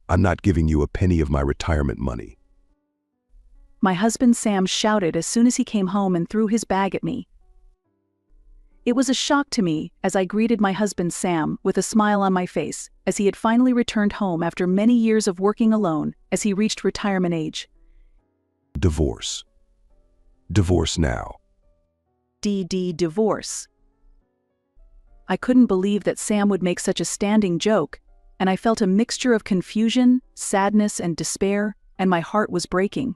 I'm not giving you a penny of my retirement money. My husband Sam shouted as soon as he came home and threw his bag at me. It was a shock to me as I greeted my husband Sam with a smile on my face as he had finally returned home after many years of working alone as he reached retirement age. Divorce. Divorce now. Divorce. I couldn't believe that Sam would make such a standing joke, and I felt a mixture of confusion, sadness, and despair, and my heart was breaking.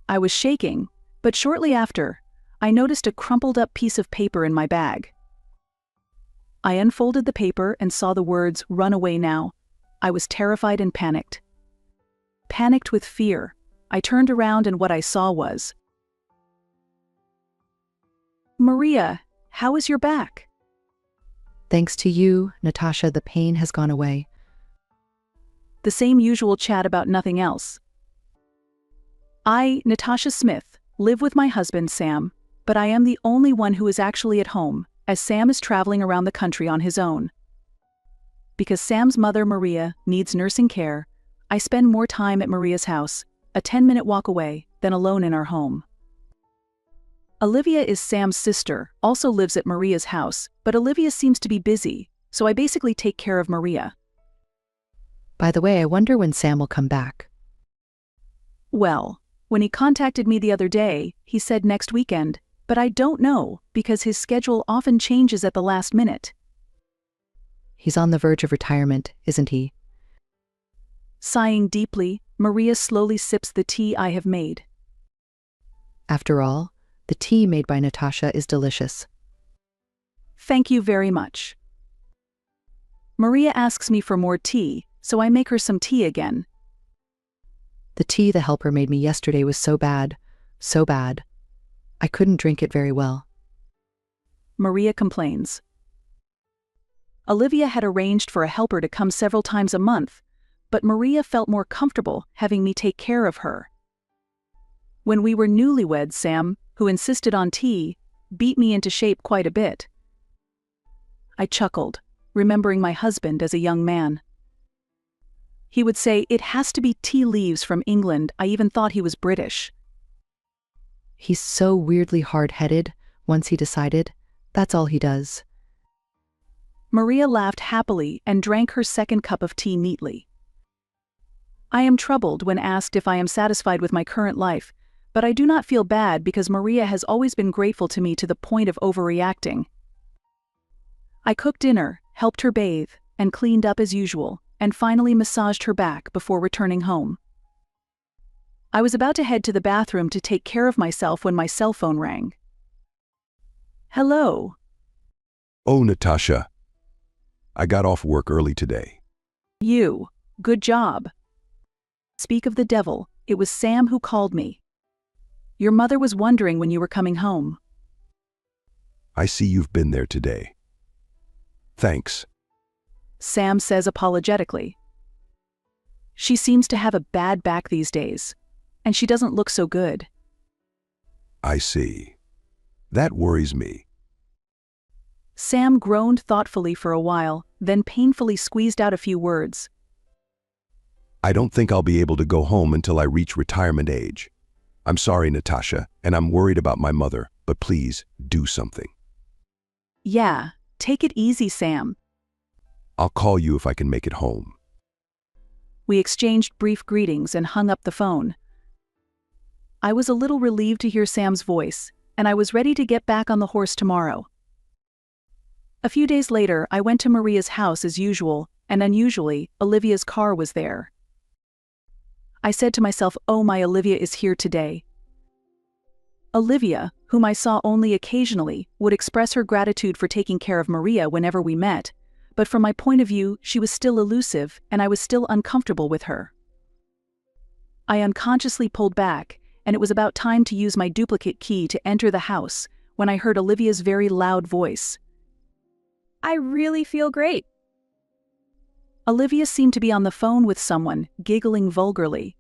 I was shaking, but shortly after, I noticed a crumpled-up piece of paper in my bag. I unfolded the paper and saw the words, "Run away now." I was terrified and panicked. Panicked with fear, I turned around and what I saw was, "Maria, how is your back?" Thanks to you, Natasha, the pain has gone away. The same usual chat about nothing else. I, Natasha Smith, live with my husband Sam, but I am the only one who is actually at home, as Sam is traveling around the country on his own. Because Sam's mother, Maria, needs nursing care, I spend more time at Maria's house, a 10-minute walk away, than alone in our home. Olivia is Sam's sister, also lives at Maria's house, but Olivia seems to be busy, so I basically take care of Maria. By the way, I wonder when Sam will come back. Well, when he contacted me the other day, he said next weekend, but I don't know because his schedule often changes at the last minute. He's on the verge of retirement, isn't he? Sighing deeply, Maria slowly sips the tea I have made. After all, the tea made by Natasha is delicious. Thank you very much. Maria asks me for more tea, so I make her some tea again. The tea the helper made me yesterday was so bad, so bad. I couldn't drink it very well. Maria complains. Olivia had arranged for a helper to come several times a month, but Maria felt more comfortable having me take care of her. When we were newlyweds, Sam, who insisted on tea, beat me into shape quite a bit. I chuckled, remembering my husband as a young man. He would say, "It has to be tea leaves from England." I even thought he was British. He's so weirdly hard-headed, once he decided. That's all he does. Maria laughed happily and drank her second cup of tea neatly. I am troubled when asked if I am satisfied with my current life, but I do not feel bad because Maria has always been grateful to me to the point of overreacting. I cooked dinner, helped her bathe, and cleaned up as usual, and finally massaged her back before returning home. I was about to head to the bathroom to take care of myself when my cell phone rang. Hello. Oh, Natasha. I got off work early today. You. Good job. Speak of the devil, it was Sam who called me. Your mother was wondering when you were coming home. I see you've been there today. Thanks. Sam says apologetically. She seems to have a bad back these days, and she doesn't look so good. I see. That worries me. Sam groaned thoughtfully for a while, then painfully squeezed out a few words. I don't think I'll be able to go home until I reach retirement age. I'm sorry, Natasha, and I'm worried about my mother, but please, do something. Yeah, take it easy, Sam. I'll call you if I can make it home. We exchanged brief greetings and hung up the phone. I was a little relieved to hear Sam's voice, and I was ready to get back on the horse tomorrow. A few days later, I went to Maria's house as usual, and unusually, Olivia's car was there. I said to myself, "Oh, my Olivia is here today." Olivia, whom I saw only occasionally, would express her gratitude for taking care of Maria whenever we met, but from my point of view, she was still elusive, and I was still uncomfortable with her. I unconsciously pulled back, and it was about time to use my duplicate key to enter the house when I heard Olivia's very loud voice. I really feel great. Olivia seemed to be on the phone with someone, giggling vulgarly.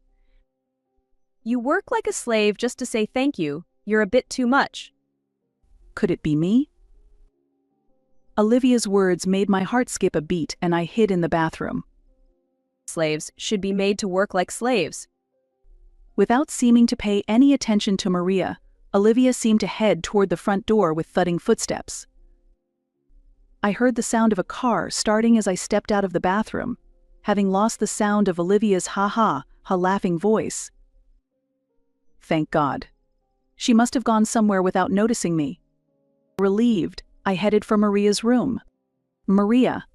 You work like a slave just to say thank you. You're a bit too much. Could it be me? Olivia's words made my heart skip a beat and I hid in the bathroom. slaves should be made to work like slaves. Without seeming to pay any attention to Maria, Olivia seemed to head toward the front door with thudding footsteps. I heard the sound of a car starting as I stepped out of the bathroom, having lost the sound of Olivia's ha laughing voice. Thank God. She must have gone somewhere without noticing me. Relieved, I headed for Maria's room. Maria.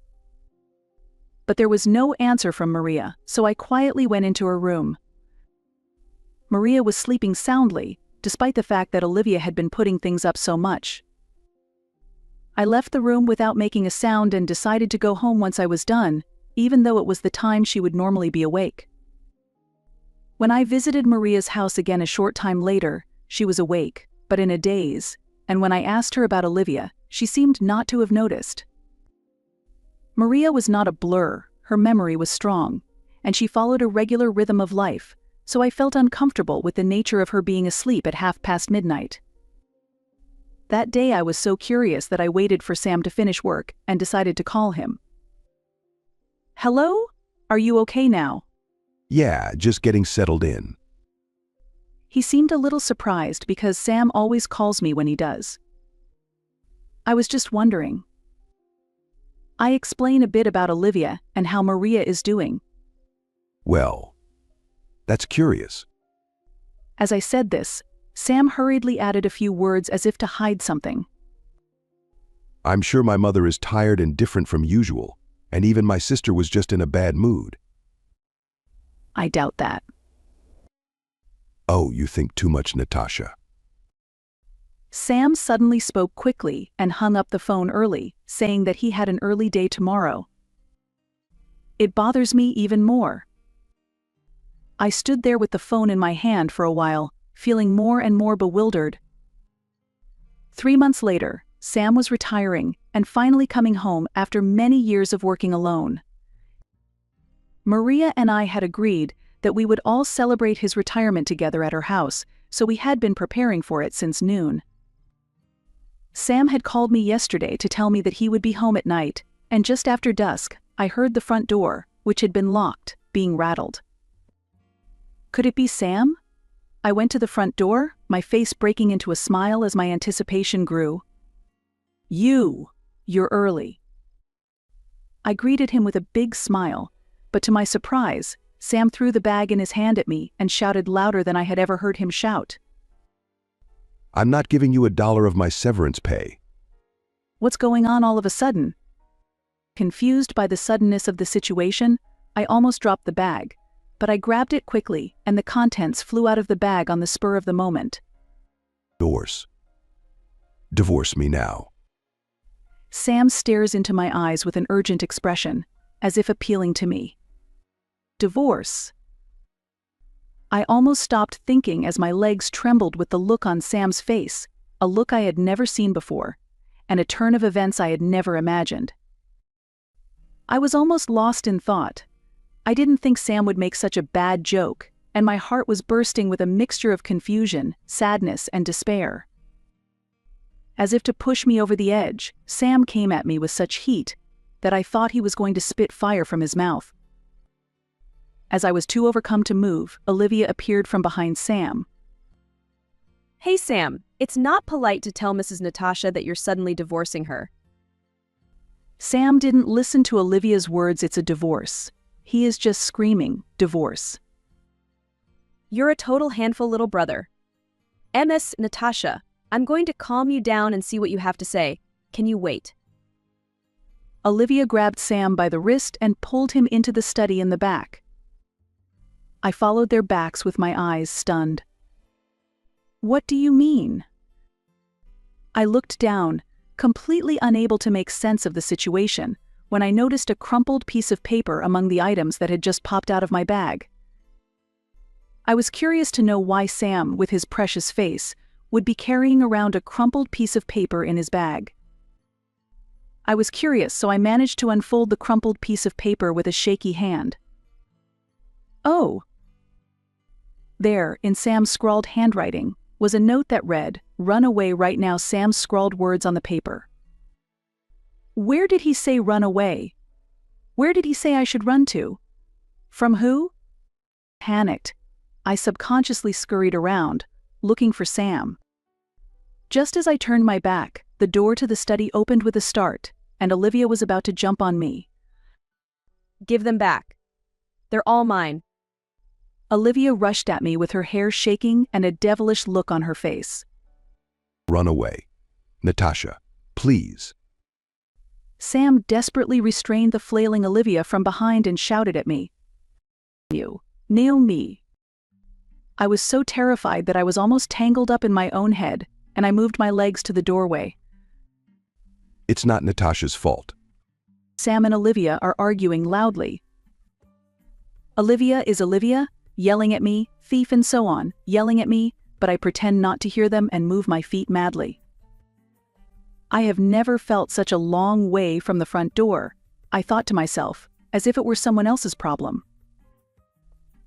But there was no answer from Maria, so I quietly went into her room. Maria was sleeping soundly, despite the fact that Olivia had been putting things up so much. I left the room without making a sound and decided to go home once I was done, even though it was the time she would normally be awake. When I visited Maria's house again a short time later, she was awake, but in a daze, and when I asked her about Olivia, she seemed not to have noticed. Maria was not a blur, her memory was strong, and she followed a regular rhythm of life, so I felt uncomfortable with the nature of her being asleep at midnight. That day I was so curious that I waited for Sam to finish work and decided to call him. Hello? Are you okay now? Yeah, just getting settled in. He seemed a little surprised because Sam always calls me when he does. I was just wondering. I explain a bit about Olivia and how Maria is doing. Well, that's curious. As I said this, Sam hurriedly added a few words as if to hide something. I'm sure my mother is tired and different from usual, and even my sister was just in a bad mood. I doubt that. Oh, you think too much, Natasha. Sam suddenly spoke quickly and hung up the phone early, saying that he had an early day tomorrow. It bothers me even more. I stood there with the phone in my hand for a while, feeling more and more bewildered. 3 months later, Sam was retiring and finally coming home after many years of working alone. Maria and I had agreed that we would all celebrate his retirement together at her house, so we had been preparing for it since noon. Sam had called me yesterday to tell me that he would be home at night, and just after dusk, I heard the front door, which had been locked, being rattled. Could it be Sam? I went to the front door, my face breaking into a smile as my anticipation grew. You're early. I greeted him with a big smile, but to my surprise, Sam threw the bag in his hand at me and shouted louder than I had ever heard him shout. I'm not giving you $1 of my severance pay. What's going on all of a sudden? Confused by the suddenness of the situation, I almost dropped the bag, but I grabbed it quickly and the contents flew out of the bag on the spur of the moment. Divorce. Divorce me now. Sam stares into my eyes with an urgent expression, as if appealing to me. Divorce. I almost stopped thinking as my legs trembled with the look on Sam's face, a look I had never seen before, and a turn of events I had never imagined. I was almost lost in thought. I didn't think Sam would make such a bad joke, and my heart was bursting with a mixture of confusion, sadness, and despair. As if to push me over the edge, Sam came at me with such heat that I thought he was going to spit fire from his mouth. As I was too overcome to move, Olivia appeared from behind Sam. Hey Sam, it's not polite to tell Mrs. Natasha that you're suddenly divorcing her. Sam didn't listen to Olivia's words, it's a divorce. He is just screaming, divorce. You're a total handful, little brother. Ms. Natasha, I'm going to calm you down and see what you have to say. Can you wait? Olivia grabbed Sam by the wrist and pulled him into the study in the back. I followed their backs with my eyes stunned. What do you mean? I looked down, completely unable to make sense of the situation, when I noticed a crumpled piece of paper among the items that had just popped out of my bag. I was curious to know why Sam, with his precious face, would be carrying around a crumpled piece of paper in his bag. I was curious, so I managed to unfold the crumpled piece of paper with a shaky hand. Oh! There, in Sam's scrawled handwriting, was a note that read, "Run away right now." Sam's scrawled words on the paper. Where did he say run away? Where did he say I should run to? From who? Panicked, I subconsciously scurried around, looking for Sam. Just as I turned my back, the door to the study opened with a start, and Olivia was about to jump on me. Give them back. They're all mine. Olivia rushed at me with her hair shaking and a devilish look on her face. Run away. Natasha, please. Sam desperately restrained the flailing Olivia from behind and shouted at me. You, nail me. I was so terrified that I was almost tangled up in my own head, and I moved my legs to the doorway. It's not Natasha's fault. Sam and Olivia are arguing loudly. Olivia is Olivia, yelling at me, thief and so on, yelling at me, but I pretend not to hear them and move my feet madly. I have never felt such a long way from the front door, I thought to myself, as if it were someone else's problem.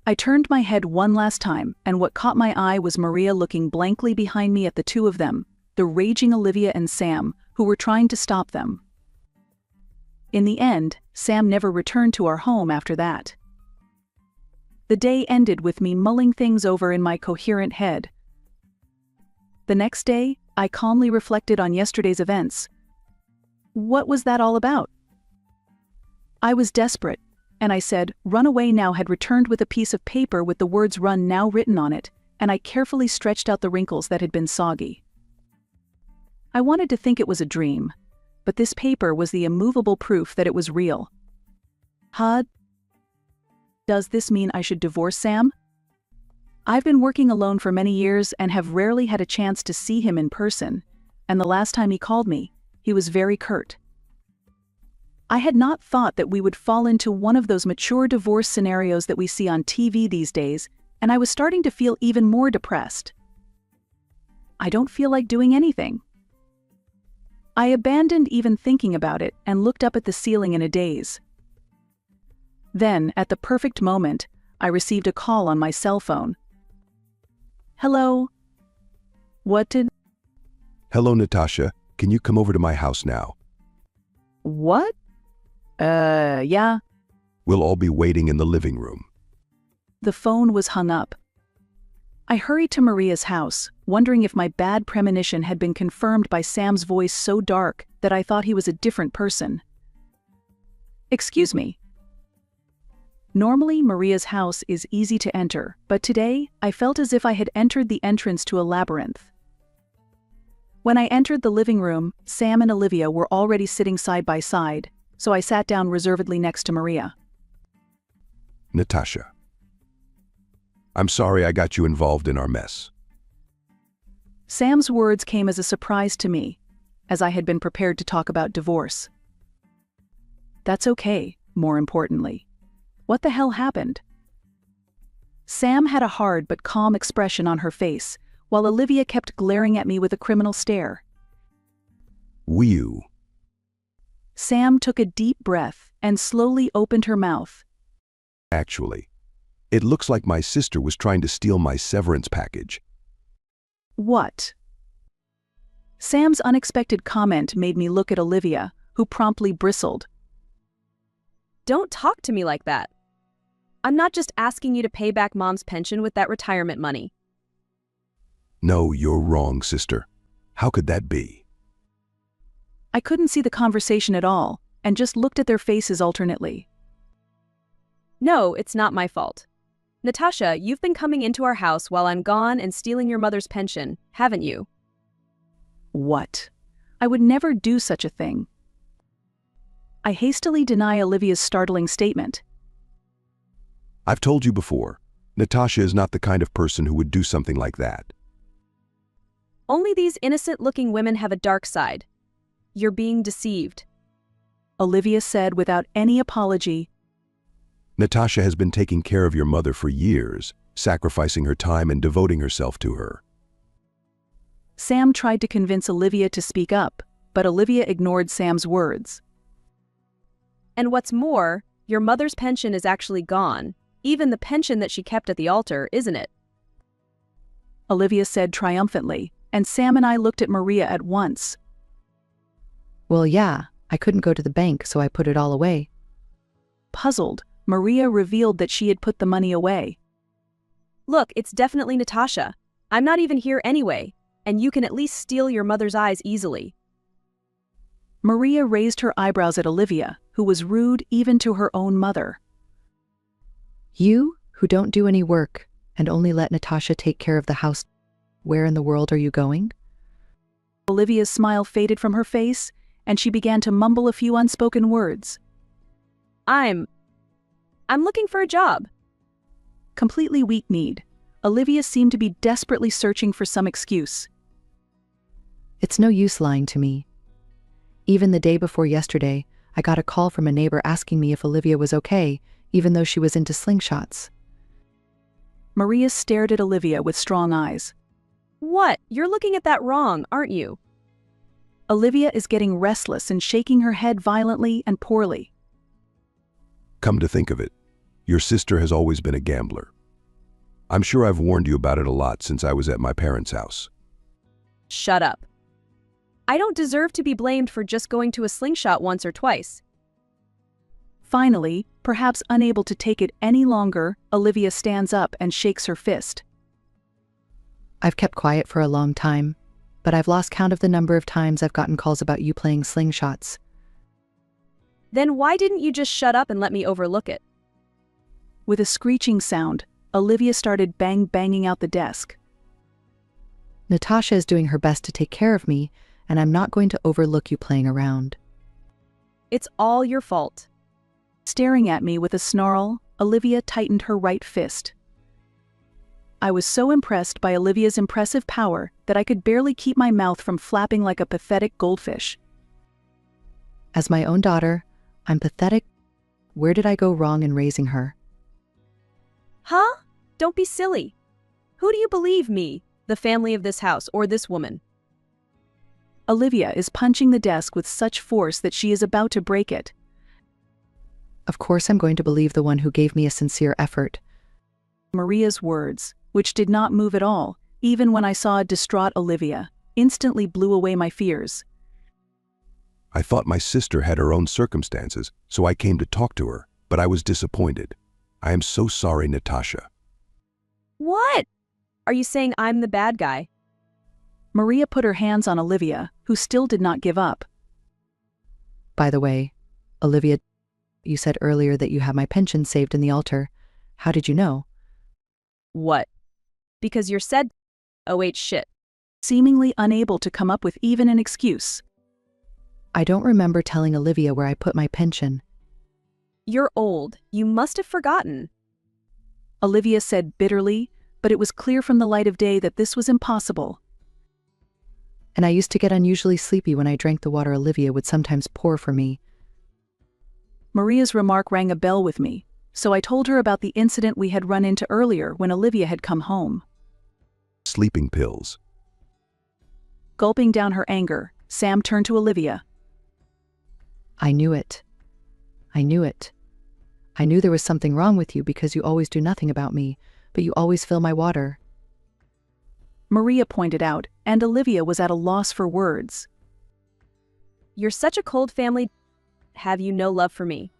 I turned my head one last time, and what caught my eye was Maria looking blankly behind me at the two of them, the raging Olivia and Sam, who were trying to stop them. In the end, Sam never returned to our home after that. The day ended with me mulling things over in my coherent head. The next day, I calmly reflected on yesterday's events. What was that all about? I was desperate, and I said, "Run away now" had returned with a piece of paper with the words "run now" written on it, and I carefully stretched out the wrinkles that had been soggy. I wanted to think it was a dream, but this paper was the immovable proof that it was real. Does this mean I should divorce Sam? I've been working alone for many years and have rarely had a chance to see him in person, and the last time he called me, he was very curt. I had not thought that we would fall into one of those mature divorce scenarios that we see on TV these days, and I was starting to feel even more depressed. I don't feel like doing anything. I abandoned even thinking about it and looked up at the ceiling in a daze. Then, at the perfect moment, I received a call on my cell phone. Hello? Hello, Natasha. Can you come over to my house now? What? Yeah. We'll all be waiting in the living room. The phone was hung up. I hurried to Maria's house, wondering if my bad premonition had been confirmed by Sam's voice so dark that I thought he was a different person. Excuse me. Normally, Maria's house is easy to enter, but today, I felt as if I had entered the entrance to a labyrinth. When I entered the living room, Sam and Olivia were already sitting side by side, so I sat down reservedly next to Maria. Natasha, I'm sorry I got you involved in our mess. Sam's words came as a surprise to me, as I had been prepared to talk about divorce. That's okay, more importantly. What the hell happened? Sam had a hard but calm expression on her face, while Olivia kept glaring at me with a criminal stare. You. Sam took a deep breath and slowly opened her mouth. Actually, it looks like my sister was trying to steal my severance package. What? Sam's unexpected comment made me look at Olivia, who promptly bristled. Don't talk to me like that. I'm not just asking you to pay back Mom's pension with that retirement money. No, you're wrong, sister. How could that be? I couldn't see the conversation at all, and just looked at their faces alternately. No, it's not my fault. Natasha, you've been coming into our house while I'm gone and stealing your mother's pension, haven't you? What? I would never do such a thing. I hastily deny Olivia's startling statement. I've told you before, Natasha is not the kind of person who would do something like that. Only these innocent-looking women have a dark side. You're being deceived. Olivia said without any apology. Natasha has been taking care of your mother for years, sacrificing her time and devoting herself to her. Sam tried to convince Olivia to speak up, but Olivia ignored Sam's words. And what's more, your mother's pension is actually gone. Even the pension that she kept at the altar, isn't it? Olivia said triumphantly, and Sam and I looked at Maria at once. Well, yeah, I couldn't go to the bank, so I put it all away. Puzzled, Maria revealed that she had put the money away. Look, it's definitely Natasha. I'm not even here anyway, and you can at least steal your mother's eyes easily. Maria raised her eyebrows at Olivia, who was rude even to her own mother. You, who don't do any work and only let Natasha take care of the house, where in the world are you going? Olivia's smile faded from her face, and she began to mumble a few unspoken words. I'm looking for a job. Completely weak-kneed, Olivia seemed to be desperately searching for some excuse. It's no use lying to me. Even the day before yesterday, I got a call from a neighbor asking me if Olivia was okay, even though she was into slingshots. Maria stared at Olivia with strong eyes. What? You're looking at that wrong, aren't you? Olivia is getting restless and shaking her head violently and poorly. Come to think of it, your sister has always been a gambler. I'm sure I've warned you about it a lot since I was at my parents' house. Shut up. I don't deserve to be blamed for just going to a slingshot once or twice. Finally, perhaps unable to take it any longer, Olivia stands up and shakes her fist. I've kept quiet for a long time, but I've lost count of the number of times I've gotten calls about you playing slingshots. Then why didn't you just shut up and let me overlook it? With a screeching sound, Olivia started banging out the desk. Natasha is doing her best to take care of me, and I'm not going to overlook you playing around. It's all your fault. Staring at me with a snarl, Olivia tightened her right fist. I was so impressed by Olivia's impressive power that I could barely keep my mouth from flapping like a pathetic goldfish. As my own daughter, I'm pathetic. Where did I go wrong in raising her? Huh? Don't be silly. Who do you believe, me, the family of this house, or this woman? Olivia is punching the desk with such force that she is about to break it. Of course I'm going to believe the one who gave me a sincere effort. Maria's words, which did not move at all, even when I saw a distraught Olivia, instantly blew away my fears. I thought my sister had her own circumstances, so I came to talk to her, but I was disappointed. I am so sorry, Natasha. What? Are you saying I'm the bad guy? Maria put her hands on Olivia, who still did not give up. By the way, Olivia, you said earlier that you have my pension saved in the altar. How did you know? What? Because you're said. Oh wait, shit. Seemingly unable to come up with even an excuse. I don't remember telling Olivia where I put my pension. You're old. You must have forgotten. Olivia said bitterly, but it was clear from the light of day that this was impossible. And I used to get unusually sleepy when I drank the water Olivia would sometimes pour for me. Maria's remark rang a bell with me, so I told her about the incident we had run into earlier when Olivia had come home. Sleeping pills. Gulping down her anger, Sam turned to Olivia. I knew it. I knew it. I knew there was something wrong with you because you always do nothing about me, but you always fill my water. Maria pointed out, and Olivia was at a loss for words. You're such a cold family. Have you no love for me?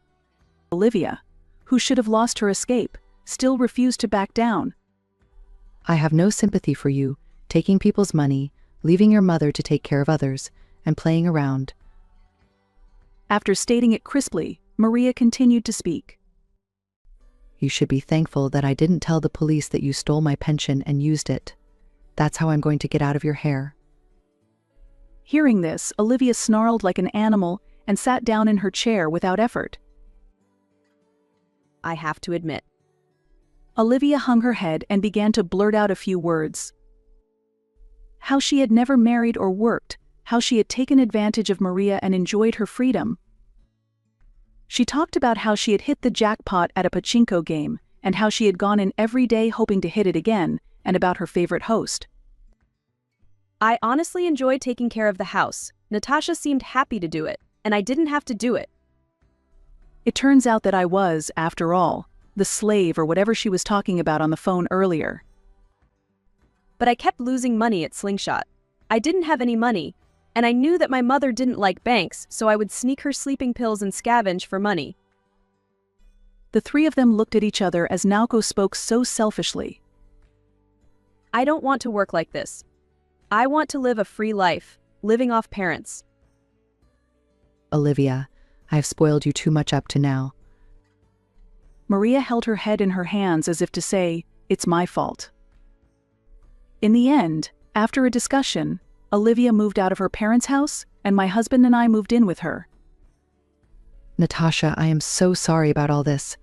Olivia, who should have lost her escape, still refused to back down. I have no sympathy for you, taking people's money, leaving your mother to take care of others, and playing around. After stating it crisply, Maria continued to speak. You should be thankful that I didn't tell the police that you stole my pension and used it. That's how I'm going to get out of your hair. Hearing this, Olivia snarled like an animal and sat down in her chair without effort. I have to admit. Olivia hung her head and began to blurt out a few words. How she had never married or worked, how she had taken advantage of Maria and enjoyed her freedom. She talked about how she had hit the jackpot at a pachinko game, and how she had gone in every day hoping to hit it again, and about her favorite host. I honestly enjoyed taking care of the house. Natasha seemed happy to do it, and I didn't have to do it. It turns out that I was, after all, the slave or whatever she was talking about on the phone earlier. But I kept losing money at Slingshot. I didn't have any money, and I knew that my mother didn't like banks, so I would sneak her sleeping pills and scavenge for money. The three of them looked at each other as Naoko spoke so selfishly. I don't want to work like this. I want to live a free life, living off parents. Olivia, I have spoiled you too much up to now. Maria held her head in her hands as if to say, "It's my fault." In the end, after a discussion, Olivia moved out of her parents' house, and my husband and I moved in with her. Natasha, I am so sorry about all this.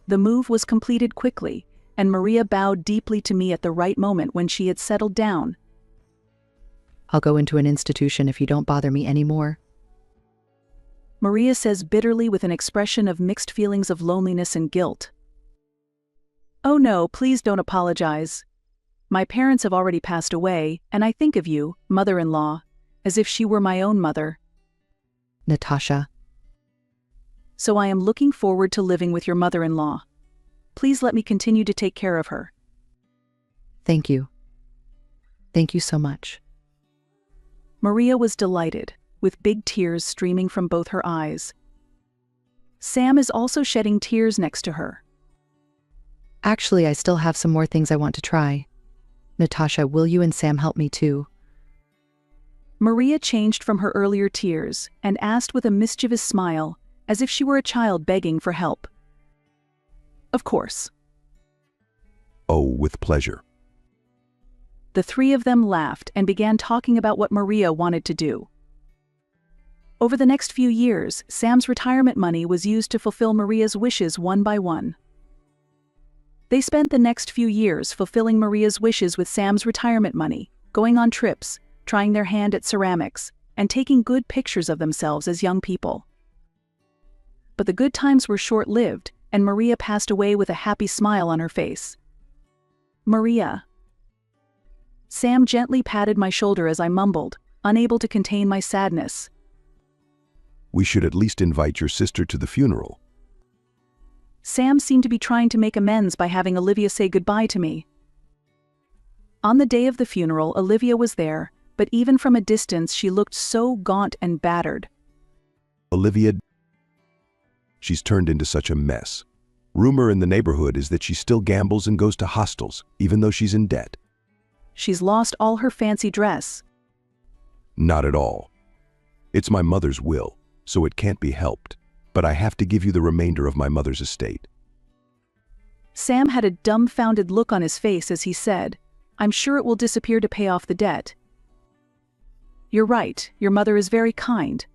The move was completed quickly, and Maria bowed deeply to me at the right moment when she had settled down. I'll go into an institution if you don't bother me anymore. Maria says bitterly with an expression of mixed feelings of loneliness and guilt. Oh no, please don't apologize. My parents have already passed away, and I think of you, mother-in-law, as if she were my own mother. Natasha. So I am looking forward to living with your mother-in-law. Please let me continue to take care of her. Thank you. Thank you so much. Maria was delighted, with big tears streaming from both her eyes. Sam is also shedding tears next to her. Actually, I still have some more things I want to try. Natasha, will you and Sam help me too? Maria changed from her earlier tears and asked with a mischievous smile, as if she were a child begging for help. Of course. Oh, with pleasure. The three of them laughed and began talking about what Maria wanted to do. Over the next few years, Sam's retirement money was used to fulfill Maria's wishes one by one. They spent the next few years fulfilling Maria's wishes with Sam's retirement money, going on trips, trying their hand at ceramics, and taking good pictures of themselves as young people. But the good times were short-lived, and Maria passed away with a happy smile on her face. Maria. Sam gently patted my shoulder as I mumbled, unable to contain my sadness. We should at least invite your sister to the funeral. Sam seemed to be trying to make amends by having Olivia say goodbye to me. On the day of the funeral, Olivia was there, but even from a distance she looked so gaunt and battered. Olivia, she's turned into such a mess. Rumor in the neighborhood is that she still gambles and goes to hostels, even though she's in debt. She's lost all her fancy dress. Not at all. It's my mother's will, so it can't be helped, but I have to give you the remainder of my mother's estate. Sam had a dumbfounded look on his face as he said, "I'm sure it will disappear to pay off the debt." You're right, your mother is very kind.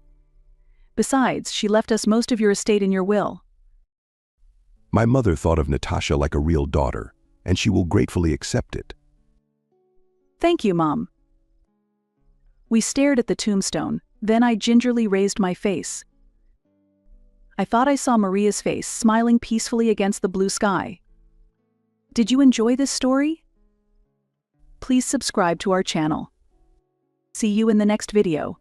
Besides, she left us most of your estate in your will. My mother thought of Natasha like a real daughter, and she will gratefully accept it. Thank you, Mom. We stared at the tombstone, then I gingerly raised my face. I thought I saw Maria's face smiling peacefully against the blue sky. Did you enjoy this story? Please subscribe to our channel. See you in the next video.